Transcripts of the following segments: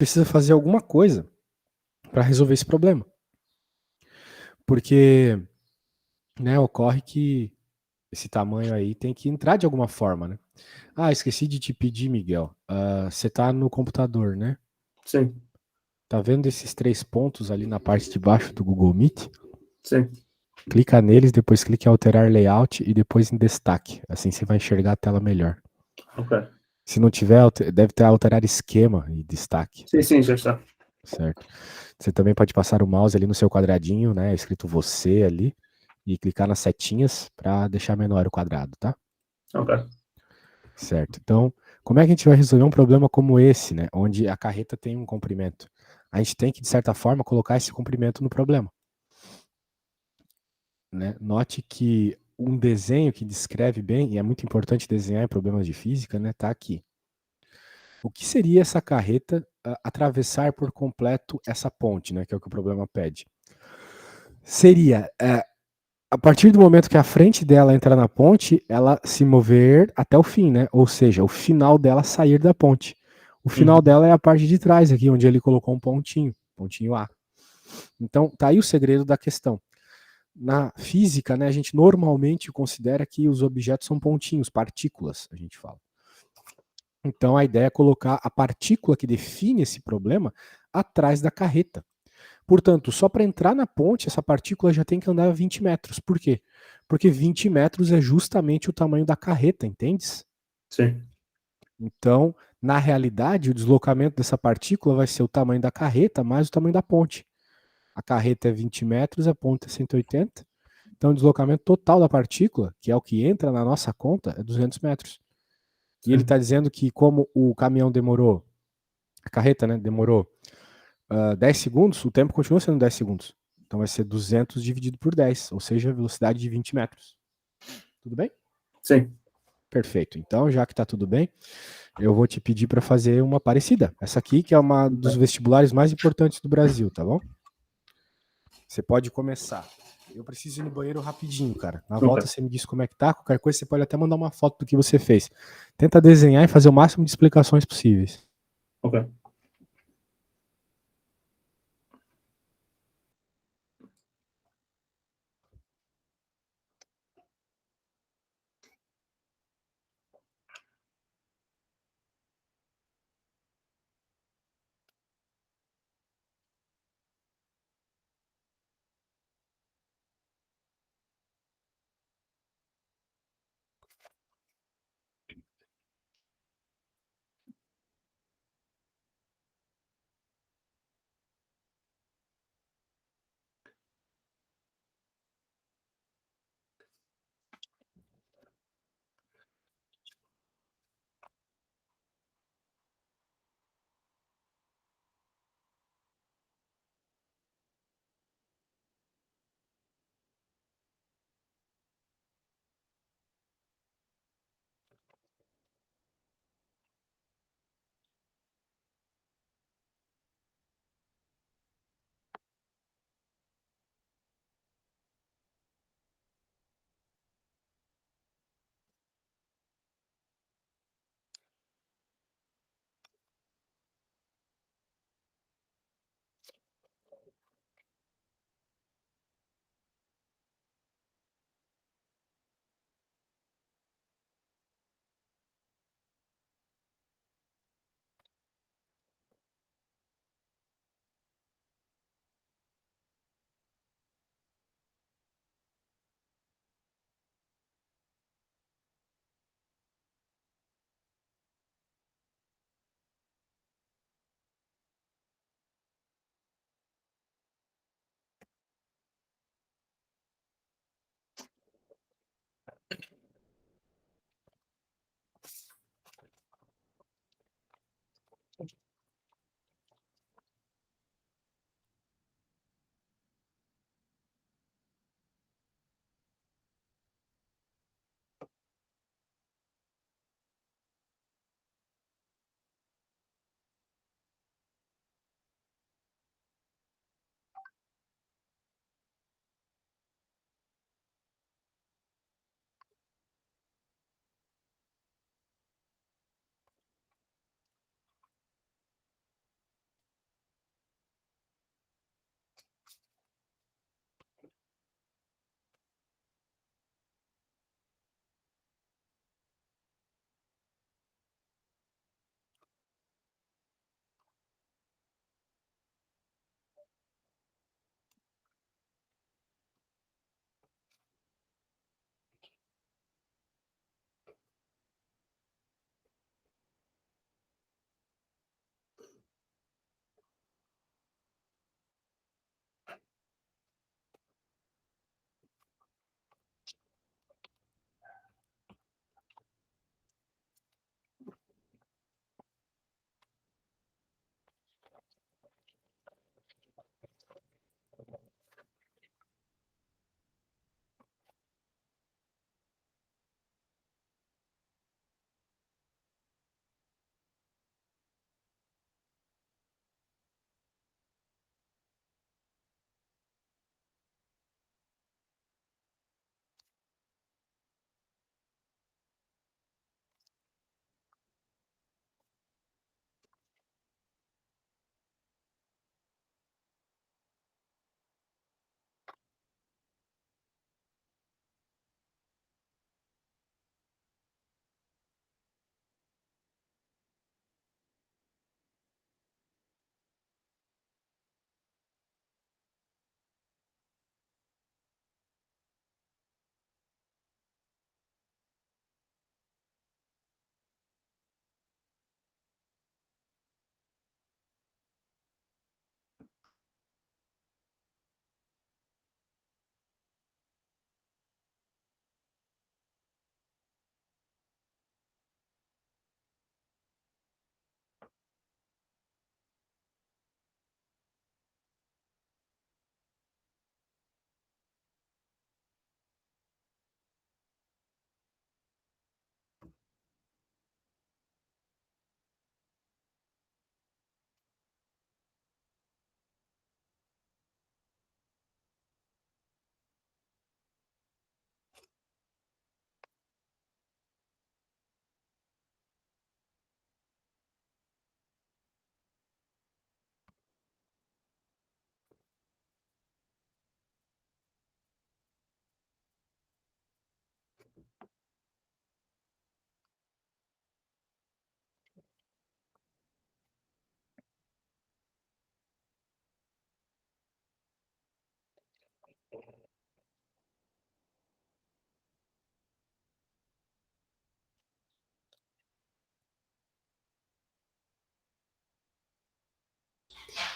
precisa fazer alguma coisa para resolver esse problema. Porque, né, ocorre que esse tamanho aí tem que entrar de alguma forma, né? Ah, esqueci de te pedir, Miguel. Você tá no computador, né? Sim, Tá vendo esses 3 pontos ali na parte de baixo do Google Meet? sim. Clica neles, depois clique em alterar layout e depois em destaque. Assim você vai enxergar a tela melhor. Ok. Se não tiver, deve ter alterar esquema e destaque. Sim, sim, já está. Certo. Você também pode passar o mouse ali no seu quadradinho, né? Escrito você ali. E clicar nas setinhas para deixar menor o quadrado, tá? Ok. Certo. Então, como é que a gente vai resolver um problema como esse, né? Onde a carreta tem um comprimento? A gente tem que, de certa forma, colocar esse comprimento no problema. Né? Note que um desenho que descreve bem, e é muito importante desenhar em problemas de física, né? Tá aqui. O que seria essa carreta atravessar por completo essa ponte, né? Que é o que o problema pede. Seria, a partir do momento que a frente dela entrar na ponte, ela se mover até o fim, né? Ou seja, o final dela sair da ponte. O final Uhum. dela é a parte de trás aqui, onde ele colocou um pontinho, pontinho A. Então, tá aí o segredo da questão. Na física, né, a gente normalmente considera que os objetos são pontinhos, partículas, a gente fala. Então, a ideia é colocar a partícula que define esse problema atrás da carreta. Portanto, só para entrar na ponte, essa partícula já tem que andar 20 metros. Por quê? Porque 20 metros é justamente o tamanho da carreta, entendes? Sim. Então, na realidade, o deslocamento dessa partícula vai ser o tamanho da carreta mais o tamanho da ponte. A carreta é 20 metros, a ponte é 180. Então, o deslocamento total da partícula, que é o que entra na nossa conta, é 200 metros. E ele Sim. está dizendo que como o caminhão demorou, a carreta, né, demorou 10 segundos, o tempo continua sendo 10 segundos. Então vai ser 200 dividido por 10, ou seja, a velocidade de 20 metros. Tudo bem? Sim. Perfeito. Então, já que está tudo bem, eu vou te pedir para fazer uma parecida. Essa aqui que é uma dos Ok. vestibulares mais importantes do Brasil, tá bom? Você pode começar. Eu preciso ir no banheiro rapidinho, cara. Na volta Ok. você me diz como é que tá. Qualquer coisa você pode até mandar uma foto do que você fez. Tenta desenhar e fazer o máximo de explicações possíveis. Ok.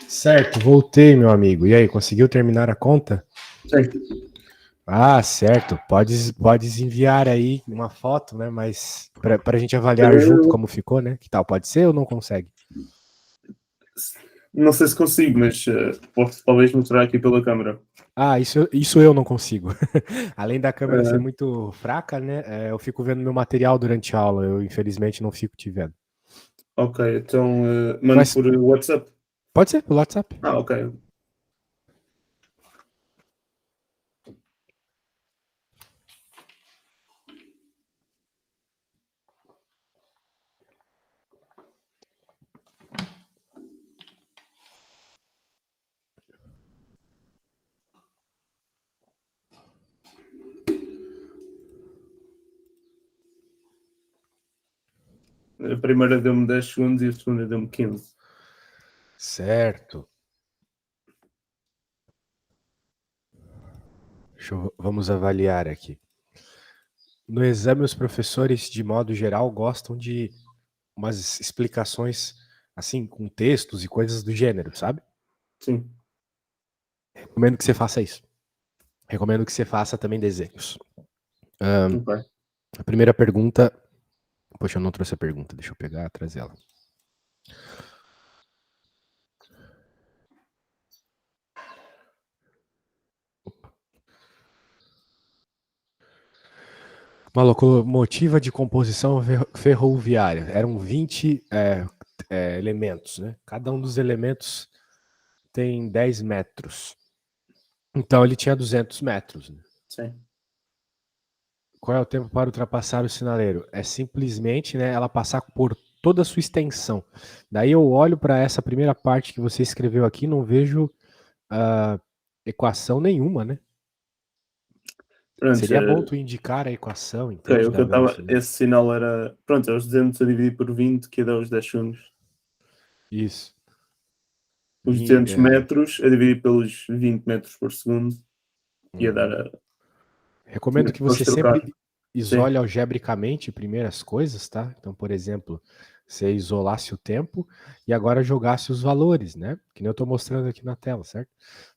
Certo, voltei, meu amigo. E aí, conseguiu terminar a conta? Sim. Ah, certo. Podes enviar aí uma foto, né? Mas para a gente avaliar junto como ficou, né? Que tal? Pode ser ou não consegue? Não sei se consigo, mas posso talvez mostrar aqui pela câmera. Ah, isso eu não consigo. Além da câmera ser Eh, muito fraca, né? Eu fico vendo meu material durante a aula. Eu, infelizmente, não fico te vendo. ok, então mando Mas por WhatsApp. pode ser pelo WhatsApp. Ah, ok. A primeira deu-me 10 segundos e a segunda deu-me 15. Certo. Vamos avaliar aqui. No exame, os professores, de modo geral, gostam de umas explicações assim, com textos e coisas do gênero, sabe? Sim. Recomendo que você faça isso. Recomendo que você faça também desenhos. Ok. A primeira pergunta. Poxa, eu não trouxe a pergunta, deixa eu pegar e trazer ela. Uma locomotiva de composição ferroviária. Eram 20 elementos, né? Cada um dos elementos tem 10 metros. Então ele tinha 200 metros. Né? Sim. Qual é o tempo para ultrapassar o sinaleiro? É simplesmente, né, ela passar por toda a sua extensão. Daí eu olho para essa primeira parte que você escreveu aqui, não vejo equação nenhuma, né? Pronto, Seria bom tu indicar a equação, ok, entende, o que da eu estava. velocidade. Esse sinal era. Pronto, é os 200 a dividir por 20, que dá os 10 segundos. Isso. Os 200 É, metros a dividir pelos 20 metros por segundo ia dar uhum. a. Recomendo que Vamos você trocar. sempre Sim, isole algebricamente primeiro as coisas, tá? Então, por exemplo, você isolasse o tempo e agora jogasse os valores, né? Que nem eu estou mostrando aqui na tela, certo?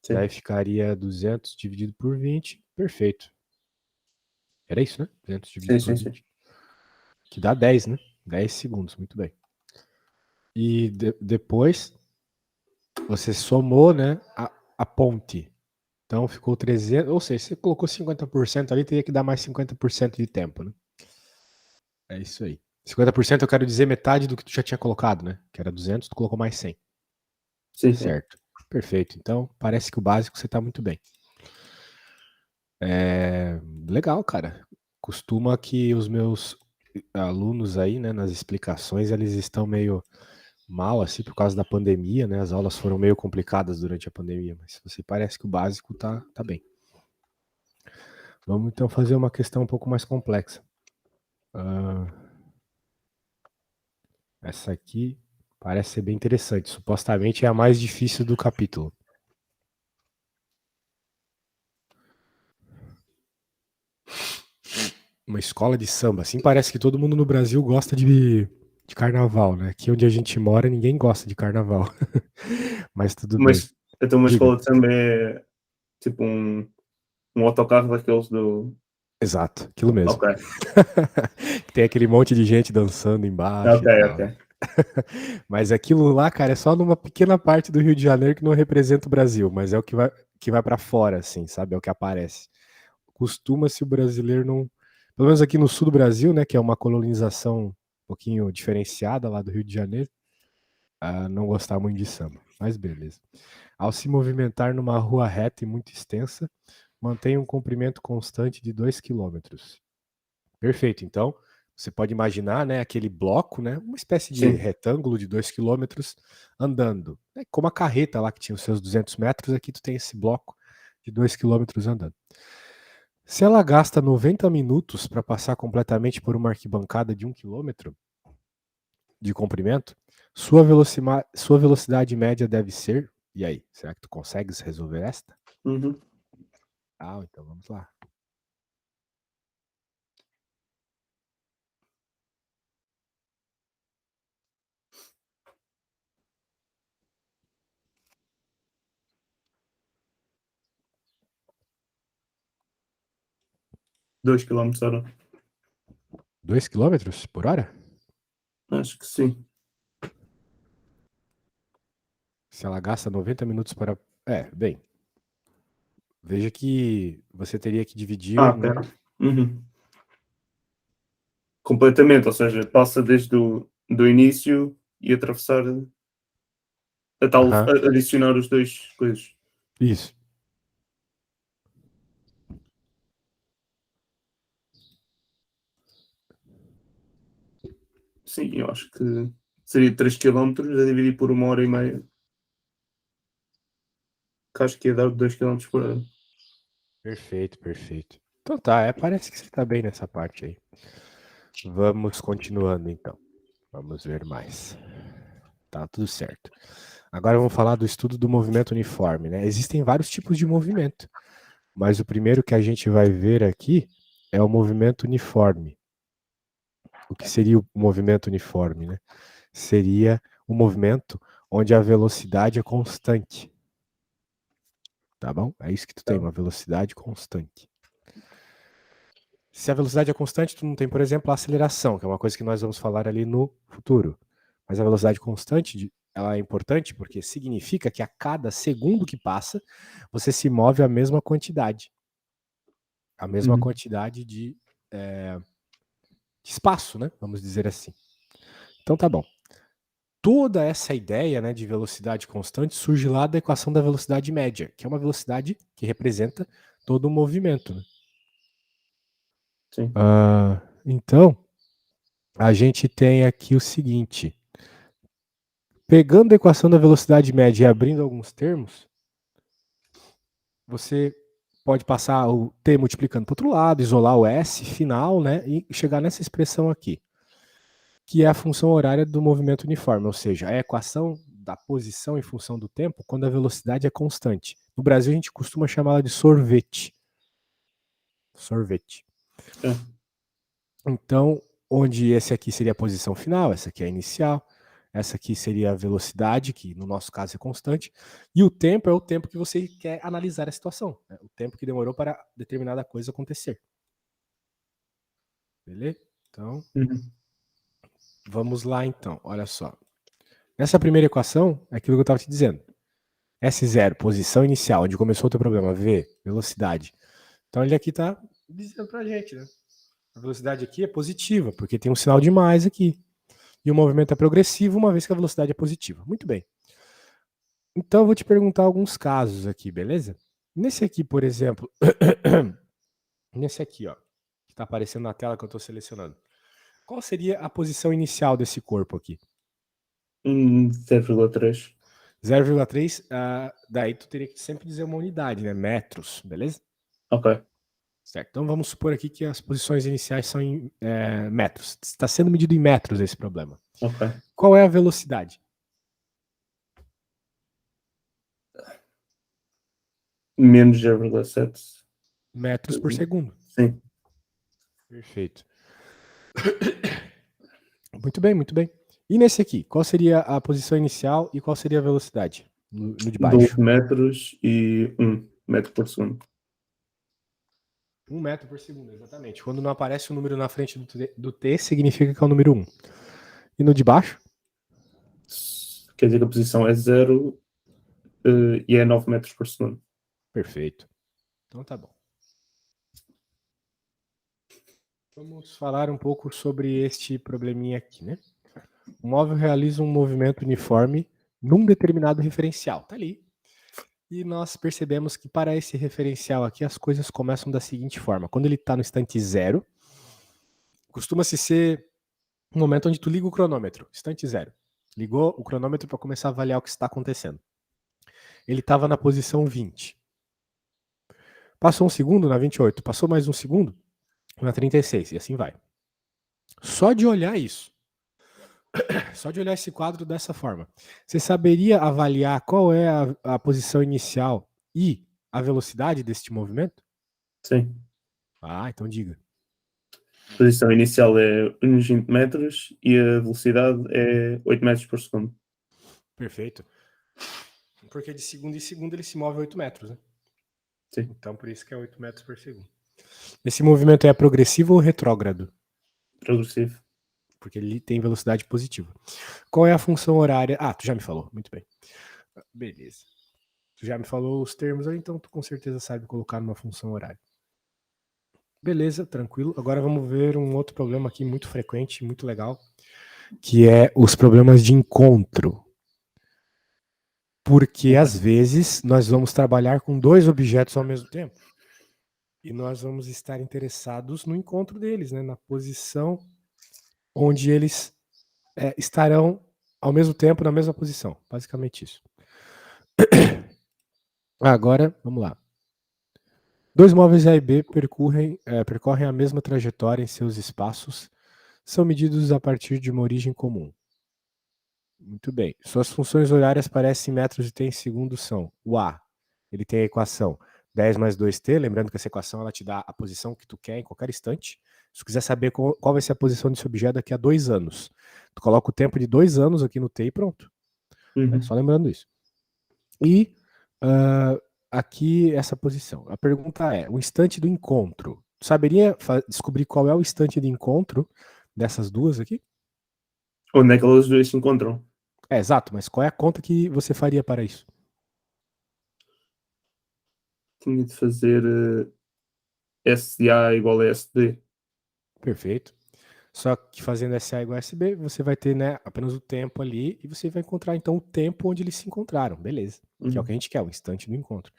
Daí sim, ficaria 200 dividido por 20, perfeito. Era isso, né? 200 dividido sim, por sim, sim. 20, que dá 10, né? 10 segundos, muito bem. E depois você somou, né, a ponte. Então ficou 300, ou seja, você colocou 50% ali, teria que dar mais 50% de tempo, né? É isso aí. 50% eu quero dizer metade do que tu já tinha colocado, né? Que era 200, tu colocou mais 100. Sim, sim. Certo. Perfeito. Então, parece que o básico você tá muito bem. Legal, cara. Costuma que os meus alunos aí, né, nas explicações, eles estão meio mal, assim, por causa da pandemia, né? As aulas foram meio complicadas durante a pandemia, mas você parece que o básico tá bem. Vamos então fazer uma questão um pouco mais complexa. Ah, essa aqui parece ser bem interessante. Supostamente é a mais difícil do capítulo. Uma escola de samba. Assim parece que todo mundo no Brasil gosta de carnaval, né? Aqui onde a gente mora, ninguém gosta de carnaval. Mas tudo bem. Mas então uma Diga. escola de samba é tipo um autocarro daqueles do. Exato, aquilo mesmo. Ok, Tem aquele monte de gente dançando embaixo ok, e tal, ok. né? Mas aquilo lá, cara, é só numa pequena parte do Rio de Janeiro que não representa o Brasil, mas é o que vai para fora, assim, sabe? É o que aparece. Costuma-se o brasileiro não. Pelo menos aqui no sul do Brasil, né, que é uma colonização um pouquinho diferenciada lá do Rio de Janeiro, não gostar muito de samba. Mas beleza. Ao se movimentar numa rua reta e muito extensa, mantém um comprimento constante de 2 quilômetros. Perfeito. Então, você pode imaginar, né, aquele bloco, né, uma espécie de Sim, retângulo de 2 quilômetros andando. É como a carreta lá que tinha os seus 200 metros, aqui tu tem esse bloco de 2 quilômetros andando. Se ela gasta 90 minutos para passar completamente por uma arquibancada de 1 quilômetro de comprimento, sua velocidade média deve ser. E aí, será que tu consegues resolver esta? uhum. Ah, então vamos lá. 2 km/h. 2 km por hora? Acho que sim. Se ela gasta 90 minutos para. Bem. Veja que você teria que dividir, né? Pera. Uhum. Completamente, ou seja, passa desde do início e atravessar a tal, Aham, adicionar os dois coisas. isso. Sim, eu acho que seria 3 km a dividir por 1 hora e meia, que acho que ia dar 2 km por hora. Perfeito, perfeito. Então tá, parece que você tá bem nessa parte aí. Vamos continuando então. Vamos ver mais. Tá tudo certo. Agora vamos falar do estudo do movimento uniforme, né? Existem vários tipos de movimento, mas o primeiro que a gente vai ver aqui é o movimento uniforme. O que seria o movimento uniforme, né? Seria um movimento onde a velocidade é constante. Tá bom? É isso que tu tem, Tá. uma velocidade constante. Se a velocidade é constante, tu não tem, por exemplo, a aceleração, que é uma coisa que nós vamos falar ali no futuro. Mas a velocidade constante, ela é importante porque significa que a cada segundo que passa, você se move a mesma quantidade. A mesma Uhum. quantidade de espaço, né? Vamos dizer assim. Então tá bom. Toda essa ideia, né, de velocidade constante surge lá da equação da velocidade média, que é uma velocidade que representa todo o movimento. Né? Sim. Então, a gente tem aqui o seguinte. Pegando a equação da velocidade média e abrindo alguns termos, você pode passar o t multiplicando para o outro lado, isolar o s final, né, e chegar nessa expressão aqui, que é a função horária do movimento uniforme, ou seja, a equação da posição em função do tempo quando a velocidade é constante. No Brasil a gente costuma chamá-la de sorvete. Sorvete. É. Então, onde esse aqui seria a posição final, essa aqui é a inicial, essa aqui seria a velocidade, que no nosso caso é constante, e o tempo é o tempo que você quer analisar a situação, né? O tempo que demorou para determinada coisa acontecer. Beleza? Então, Uhum. vamos lá então, olha só. Nessa primeira equação, é aquilo que eu estava te dizendo. S0, posição inicial, onde começou o teu problema. V, velocidade. Então ele aqui está dizendo para a gente, né? A velocidade aqui é positiva, porque tem um sinal de mais aqui. E o movimento é progressivo, uma vez que a velocidade é positiva. Muito bem. Então eu vou te perguntar alguns casos aqui, beleza? Nesse aqui, por exemplo, nesse aqui, ó, que está aparecendo na tela que eu estou selecionando. Qual seria a posição inicial desse corpo aqui? 0,3. 0,3, daí tu teria que sempre dizer uma unidade, né? Metros, beleza? Ok. Certo. Então vamos supor aqui que as posições iniciais são em metros. Está sendo medido em metros esse problema. Ok. Qual é a velocidade? Menos 0,7. Metros por segundo. Sim. Perfeito. Muito bem, muito bem. E nesse aqui, qual seria a posição inicial e qual seria a velocidade? No de 12 baixo. metros e 1 metro por segundo. 1 metro por segundo, exatamente. Quando não aparece o número na frente do T, significa que é o número 1. E no de baixo? Quer dizer que a posição é 0 e é 9 metros por segundo. Perfeito. Então tá bom. Vamos falar um pouco sobre este probleminha aqui, né? O móvel realiza um movimento uniforme num determinado referencial. Tá ali. E nós percebemos que para esse referencial aqui as coisas começam da seguinte forma. Quando ele está no instante 0, costuma-se ser um momento onde tu liga o cronômetro, instante 0. Ligou o cronômetro para começar a avaliar o que está acontecendo. Ele estava na posição 20. Passou um segundo na 28, passou mais um segundo na 36, e assim vai. Só de olhar isso, só de olhar esse quadro dessa forma, você saberia avaliar qual é a posição inicial e a velocidade deste movimento? Sim. Então diga. A posição inicial é uns 20 metros e a velocidade é 8 metros por segundo. Perfeito. Porque de segundo em segundo ele se move 8 metros, né? Sim. Então por isso que é 8 metros por segundo. Esse movimento é progressivo ou retrógrado? Progressivo. Porque ele tem velocidade positiva. Qual é a função horária? Ah, tu já me falou, muito bem. Beleza. Tu já me falou os termos aí, então tu com certeza sabe colocar numa função horária. Beleza, tranquilo. Agora vamos ver um outro problema aqui muito frequente, muito legal, que é os problemas de encontro. Porque às vezes nós vamos trabalhar com dois objetos ao mesmo tempo. E nós vamos estar interessados no encontro deles, né? Na posição onde eles estarão ao mesmo tempo na mesma posição. Basicamente isso. Agora, vamos lá. Dois móveis A e B percorrem a mesma trajetória em seus espaços, são medidos a partir de uma origem comum. Muito bem. Suas funções horárias parecem metros e t em segundos são o A, ele tem a equação 10 mais 2t, lembrando que essa equação ela te dá a posição que tu quer em qualquer instante. Se tu quiser saber qual vai ser a posição desse objeto daqui a 2 anos, tu coloca o tempo de 2 anos aqui no t e pronto. Só lembrando isso. E aqui essa posição. A pergunta é, o instante do encontro. Tu saberia descobrir qual é o instante de encontro dessas duas aqui? Onde é que elas duas se encontram? Exato, mas qual é a conta que você faria para isso? Tinha de fazer SA igual a SD. Perfeito. Só que fazendo SA igual a SB, você vai ter, né, apenas o tempo ali e você vai encontrar então o tempo onde eles se encontraram, beleza? Que é o que a gente quer, o instante do encontro.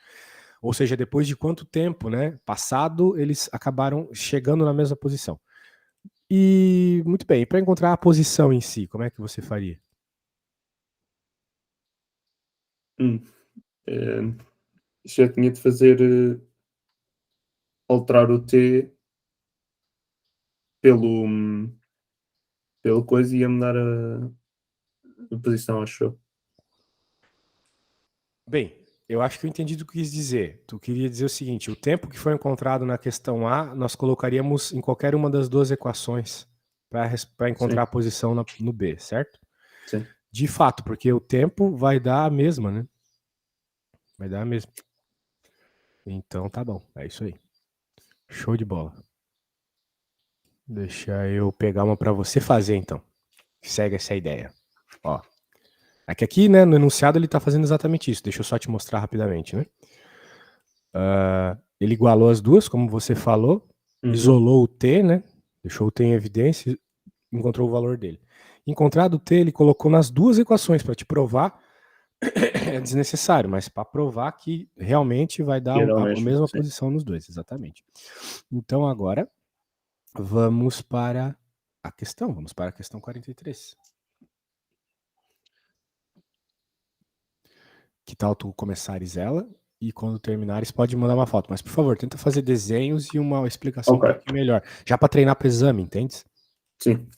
Ou seja, depois de quanto tempo, né, passado, eles acabaram chegando na mesma posição. E muito bem, para encontrar a posição em si, como é que você faria? Já tinha de fazer alterar o T pelo, pelo coisa e ia mudar a posição, acho eu. Bem, eu acho que eu entendi do que quis dizer. Tu queria dizer o seguinte: o tempo que foi encontrado na questão A, nós colocaríamos em qualquer uma das duas equações para encontrar Sim, a posição no B, certo? sim. De fato, porque o tempo vai dar a mesma, né? Vai dar a mesma. Então tá bom, é isso aí. Show de bola. Deixa eu pegar uma para você fazer então. Segue essa ideia. Ó, aqui, né, no enunciado ele está fazendo exatamente isso. Deixa eu só te mostrar rapidamente, né? Ele igualou as duas, como você falou, isolou o T, né? Deixou o T em evidência, encontrou o valor dele. Encontrado o T, ele colocou nas duas equações para te provar. É desnecessário, mas para provar que realmente vai dar Era o a mesmo, mesma sim. posição nos dois, exatamente. Então agora vamos para a questão, vamos para a questão 43. Que tal tu começares ela e quando terminares pode mandar uma foto, mas por favor, tenta fazer desenhos e uma explicação um Ok, pouquinho melhor, já para treinar para o exame, entende? sim.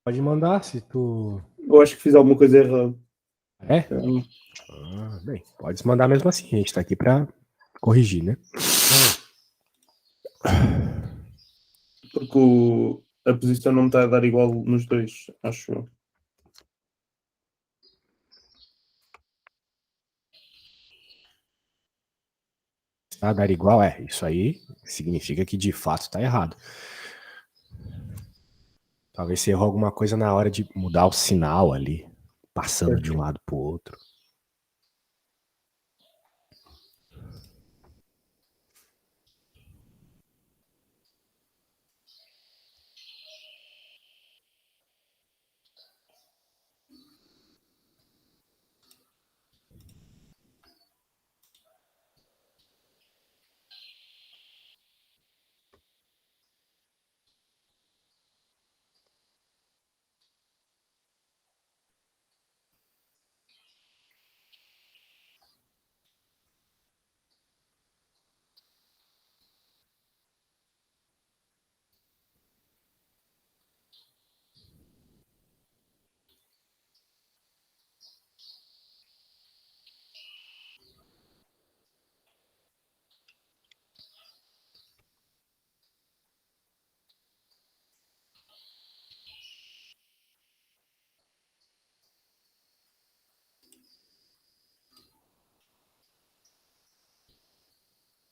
Pode mandar se tu. Eu acho que fiz alguma coisa errada. É? Bem, pode mandar mesmo assim. A gente tá aqui pra corrigir, né? Porque a posição não me está a dar igual nos dois, acho eu. Tá a dar igual, isso aí significa que de fato tá errado. Talvez você errou alguma coisa na hora de mudar o sinal ali, passando de um lado pro outro.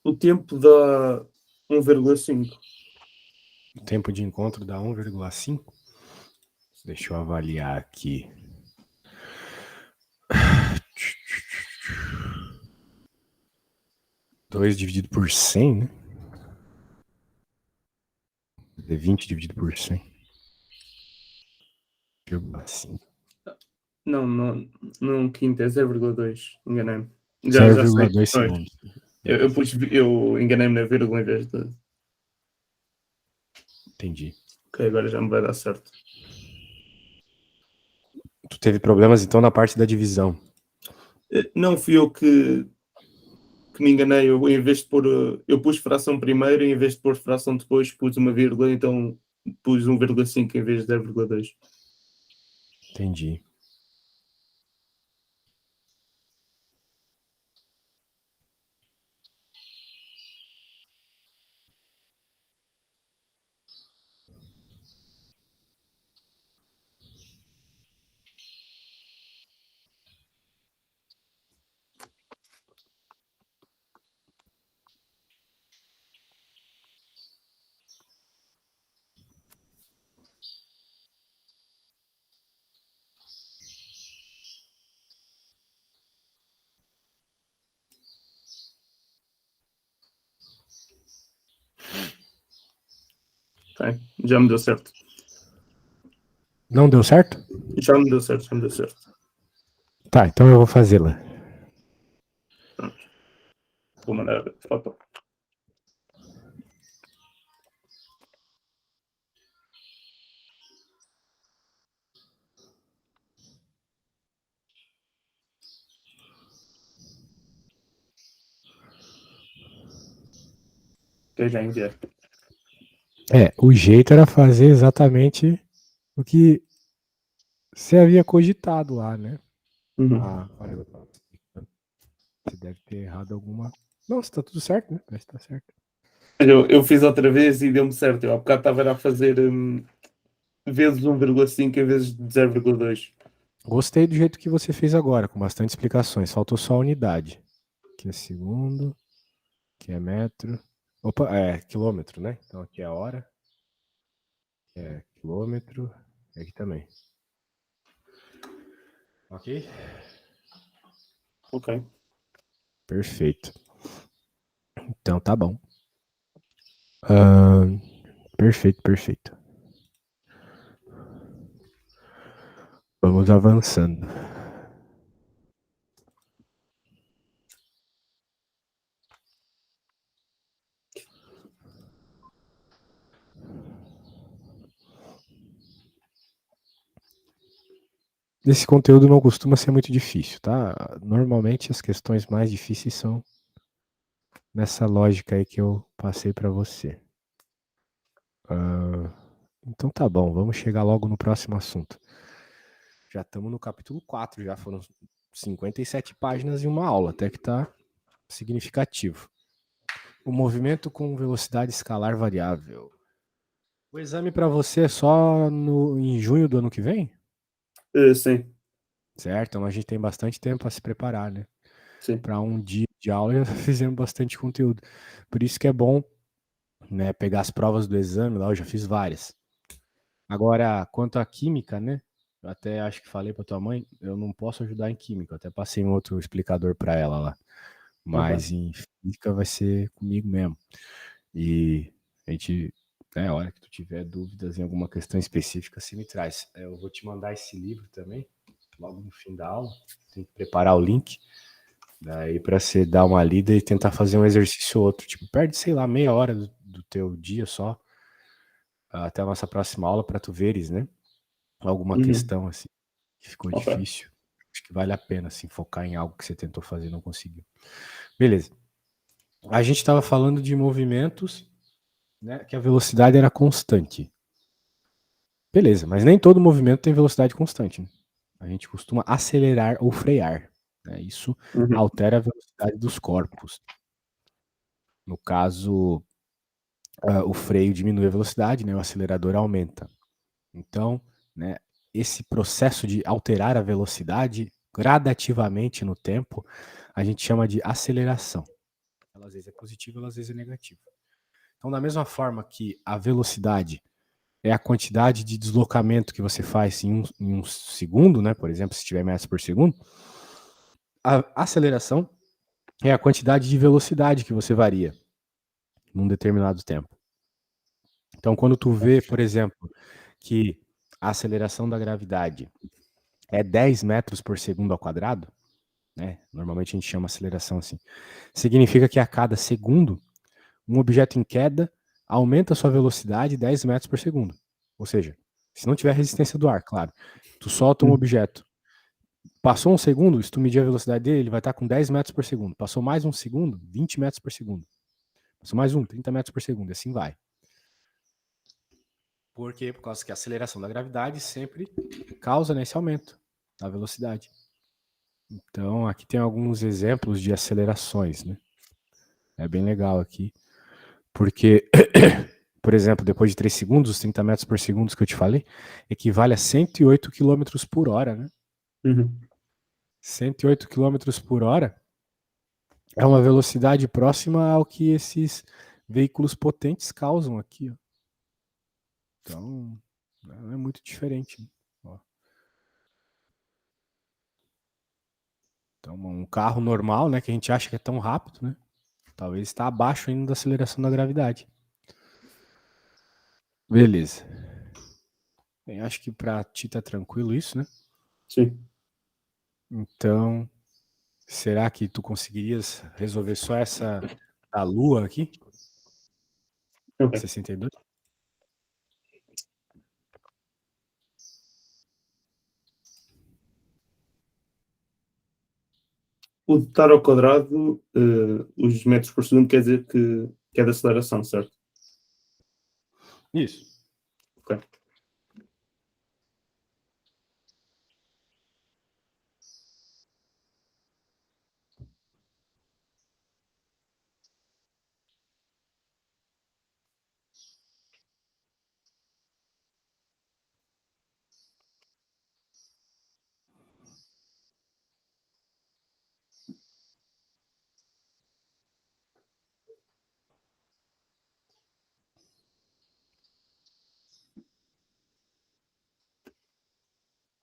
O tempo dá 1,5. O tempo de encontro dá 1,5. Deixa eu avaliar aqui. 2 dividido por 100, né? 20 dividido por 100. 0,5. Não, quinta, é 0,2. Enganei-me. Já sei. 0,2 Pois. segundos. Eu enganei-me na vírgula em vez de. Entendi. Ok, agora já me vai dar certo. Tu teve problemas então na parte da divisão. Não fui eu que me enganei. Eu, em vez de pôr. Eu pus fração primeiro e em vez de pôr fração depois pus uma vírgula, então pus 1,5 em vez de 0,2. Entendi. Ok, já me deu certo. Não deu certo? Já me deu certo, já me deu certo. Tá, então eu vou fazê-la. Pronto. Vou mandar a foto. Ok, já enviei. O jeito era fazer exatamente o que você havia cogitado lá, né? Olha, você deve ter errado alguma. Não, se tá tudo certo, né? Parece que tá certo. Eu fiz outra vez e deu-me certo. Eu há bocado estava a fazer vezes 1,5 em vez de 0,2. Gostei do jeito que você fez agora, com bastante explicações. Faltou só a unidade. Aqui é segundo, aqui é metro. Opa, quilômetro, né? Então aqui é hora. É quilômetro. E aqui também. Ok? Ok. Perfeito. Então tá bom. Ah, perfeito, perfeito. Vamos avançando. Esse conteúdo não costuma ser muito difícil, tá? Normalmente as questões mais difíceis são nessa lógica aí que eu passei para você. Então tá bom, vamos chegar logo no próximo assunto. Já estamos no capítulo 4, já foram 57 páginas e uma aula, até que tá significativo. O movimento com velocidade escalar variável. O exame para você é só em junho do ano que vem? Sim, Certo, então a gente tem bastante tempo para se preparar, né? sim. Para um dia de aula já fizemos bastante conteúdo. Por isso que é bom, né, pegar as provas do exame lá, eu já fiz várias. Agora, quanto à química, né? Eu até acho que falei para tua mãe, eu não posso ajudar em química, eu até passei um outro explicador para ela lá. Mas Ok. em física vai ser comigo mesmo. E a gente, né, a hora que tu tiver dúvidas em alguma questão específica, você me traz. Eu vou te mandar esse livro também, logo no fim da aula. Tem que preparar o link. Daí para você dar uma lida e tentar fazer um exercício ou outro. Tipo, perde, sei lá, meia hora do teu dia só, até a nossa próxima aula, para tu veres, né? Alguma Uhum. questão assim que ficou Ok. difícil. Acho que vale a pena assim, focar em algo que você tentou fazer e não conseguiu. Beleza. A gente estava falando de movimentos, né, que a velocidade era constante. Beleza, mas nem todo movimento tem velocidade constante, né? A gente costuma acelerar ou frear, né? Isso Uhum. altera a velocidade dos corpos. No caso, o freio diminui a velocidade, né? O acelerador aumenta. Então, né, esse processo de alterar a velocidade gradativamente no tempo, a gente chama de aceleração. Ela às vezes é positiva, ela às vezes é negativa. Então, da mesma forma que a velocidade é a quantidade de deslocamento que você faz em um segundo, né? Por exemplo, se tiver metros por segundo, a aceleração é a quantidade de velocidade que você varia num determinado tempo. Então, quando tu vê, por exemplo, que a aceleração da gravidade é 10 metros por segundo ao quadrado, né? Normalmente a gente chama aceleração assim. Significa que a cada segundo, um objeto em queda aumenta a sua velocidade 10 metros por segundo. Ou seja, se não tiver resistência do ar, claro, tu solta um objeto, passou um segundo, se tu medir a velocidade dele, ele vai estar com 10 metros por segundo. Passou mais um segundo, 20 metros por segundo. Passou mais um, 30 metros por segundo, e assim vai. Por quê? Por causa que a aceleração da gravidade sempre causa nesse aumento da velocidade. Então, aqui tem alguns exemplos de acelerações, né? É bem legal aqui. Porque, por exemplo, depois de 3 segundos, os 30 metros por segundo que eu te falei, equivale a 108 km por hora, né? Uhum. 108 km por hora é uma velocidade próxima ao que esses veículos potentes causam aqui. Ó. Então, não é muito diferente. Né? Ó. Então, um carro normal, né, que a gente acha que é tão rápido, né? Talvez está abaixo ainda da aceleração da gravidade. Beleza. Bem, acho que para ti tá tranquilo isso, né? Sim. Então, será que tu conseguirias resolver só essa da Lua aqui? Ok. 62? O de estar ao quadrado, os metros por segundo quer dizer que é de aceleração, certo? Isso. Ok.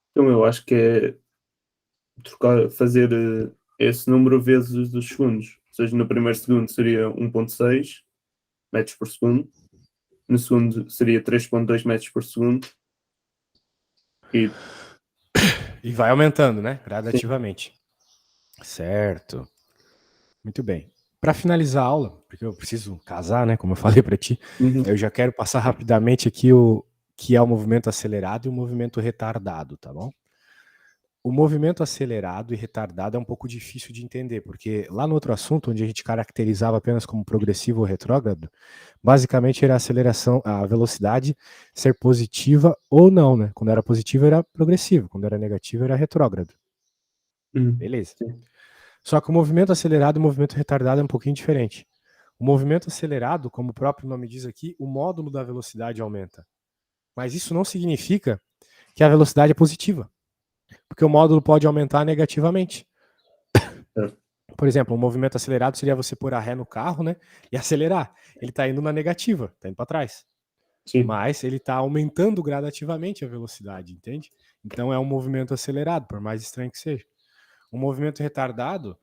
Então eu acho que é fazer esse número vezes os dos segundos. Ou seja, no primeiro segundo seria 1,6 metros por segundo, no segundo seria 3,2 metros por segundo e E vai aumentando, né? sim. Gradativamente. Certo. Muito bem. Para finalizar a aula, porque eu preciso casar, né? Como eu falei para ti, Uhum. eu já quero passar rapidamente aqui o que é o movimento acelerado e o movimento retardado, tá bom? O movimento acelerado e retardado é um pouco difícil de entender, porque lá no outro assunto, onde a gente caracterizava apenas como progressivo ou retrógrado, basicamente era a aceleração, a velocidade ser positiva ou não, né? Quando era positivo era progressivo, quando era negativo era retrógrado. Beleza. Sim. Só que o movimento acelerado e o movimento retardado é um pouquinho diferente. O movimento acelerado, como o próprio nome diz aqui, o módulo da velocidade aumenta. Mas isso não significa que a velocidade é positiva, porque o módulo pode aumentar negativamente. Por exemplo, um movimento acelerado seria você pôr a ré no carro, né, e acelerar. Ele está indo na negativa, está indo para trás. Sim. Mas ele está aumentando gradativamente a velocidade, entende? Então é um movimento acelerado, por mais estranho que seja. Um movimento retardado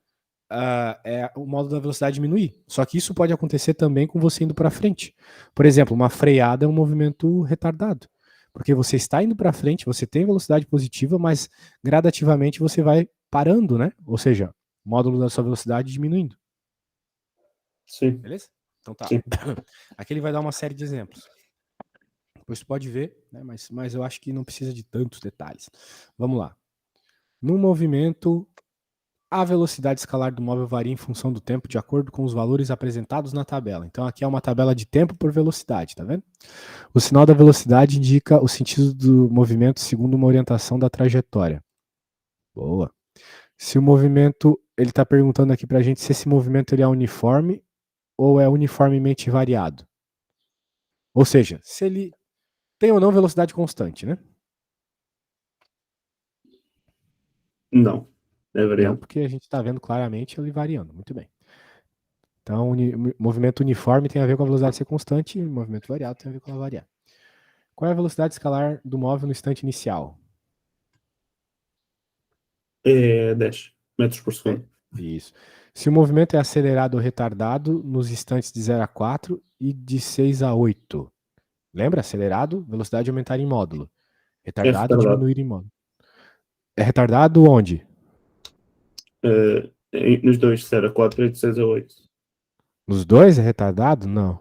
é o módulo da velocidade diminuir. Só que isso pode acontecer também com você indo para frente. Por exemplo, uma freada é um movimento retardado. Porque você está indo para frente, você tem velocidade positiva, mas gradativamente você vai parando, né? Ou seja, o módulo da sua velocidade diminuindo. Sim. Beleza? Então tá. Sim. Aqui ele vai dar uma série de exemplos. Depois você pode ver, né? Mas eu acho que não precisa de tantos detalhes. Vamos lá. No movimento, a velocidade escalar do móvel varia em função do tempo de acordo com os valores apresentados na tabela. Então aqui é uma tabela de tempo por velocidade, tá vendo? O sinal da velocidade indica o sentido do movimento segundo uma orientação da trajetória. Boa. Se o movimento, ele está perguntando aqui para a gente se esse movimento ele é uniforme ou é uniformemente variado. Ou seja, se ele tem ou não velocidade constante, né? Não. É Não, variante. porque a gente está vendo claramente ele variando. Muito bem. Então, movimento uniforme tem a ver com a velocidade ser constante e movimento variado tem a ver com ela variar. Qual é a velocidade escalar do móvel no instante inicial? É 10 metros por segundo. Isso. Se o movimento é acelerado ou retardado nos instantes de 0 a 4 e de 6 a 8. Lembra? Acelerado, velocidade aumentar em módulo. Retardado, diminuir em módulo. É retardado onde? Nos dois, 0 a 4 e de 6 a 8. Nos dois é retardado? Não.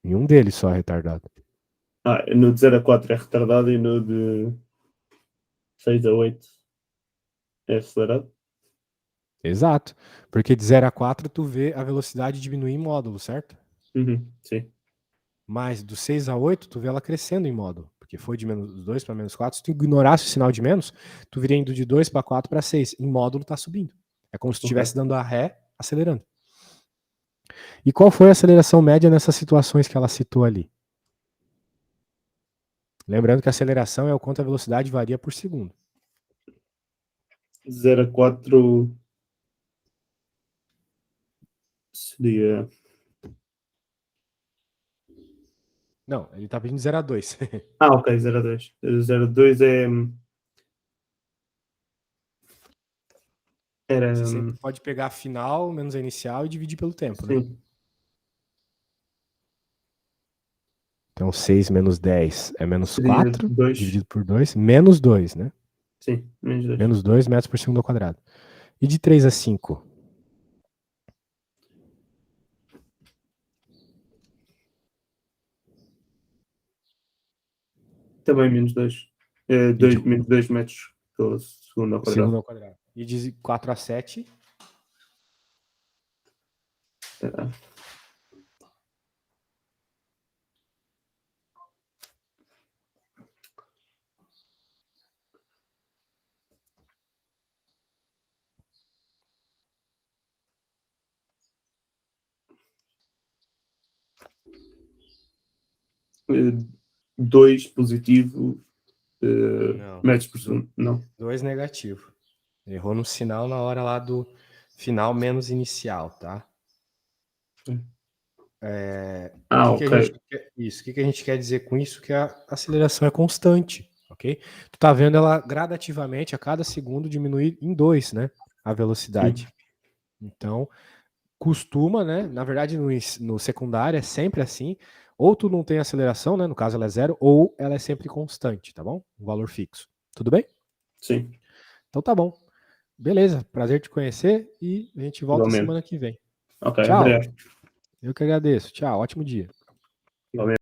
Em um deles só é retardado. No de 0 a 4 é retardado e no de 6 a 8 é acelerado. Exato. Porque de 0 a 4 tu vê a velocidade diminuir em módulo, certo? Sim. Mas do 6 a 8 tu vê ela crescendo em módulo. Porque foi de menos 2 para menos 4. Se tu ignorasse o sinal de menos, tu viria indo de 2 para 4 para 6. Em módulo tá subindo. É como se tu estivesse dando a ré, acelerando. E qual foi a aceleração média nessas situações que ela citou ali? Lembrando que a aceleração é o quanto a velocidade varia por segundo. 0 a 4 seria. Não, ele tá pedindo 0 a 2. Ok, 0 a 2. 0 a 2 é. Era. Você sempre pode pegar a final menos a inicial e dividir pelo tempo, né? Sim. Então 6 menos 10 é menos Seria 4, 2. dividido por 2, menos 2, né? Sim, menos 2. Menos 2 metros por segundo ao quadrado. E de 3 a 5? Também menos 2. Menos 2 metros pelo segundo ao quadrado. Segundo ao quadrado. E de 4 a 7? É. Uh, 2 positivo metros por segundo. Não. 2 negativo. Errou no sinal na hora lá do final menos inicial, tá? Ok. O que a gente quer dizer com isso? Que a aceleração é constante, ok? Tu tá vendo ela gradativamente, a cada segundo, diminuir em 2, né? A velocidade. Sim. Então, costuma, né? Na verdade, no secundário é sempre assim. Ou tu não tem aceleração, né? No caso ela é 0, ou ela é sempre constante, tá bom? Um valor fixo. Tudo bem? Sim. Então tá bom. Beleza, prazer te conhecer e a gente volta Igualmente. semana que vem. Ok, Tchau. obrigado. Eu que agradeço. Tchau, ótimo dia. Igualmente.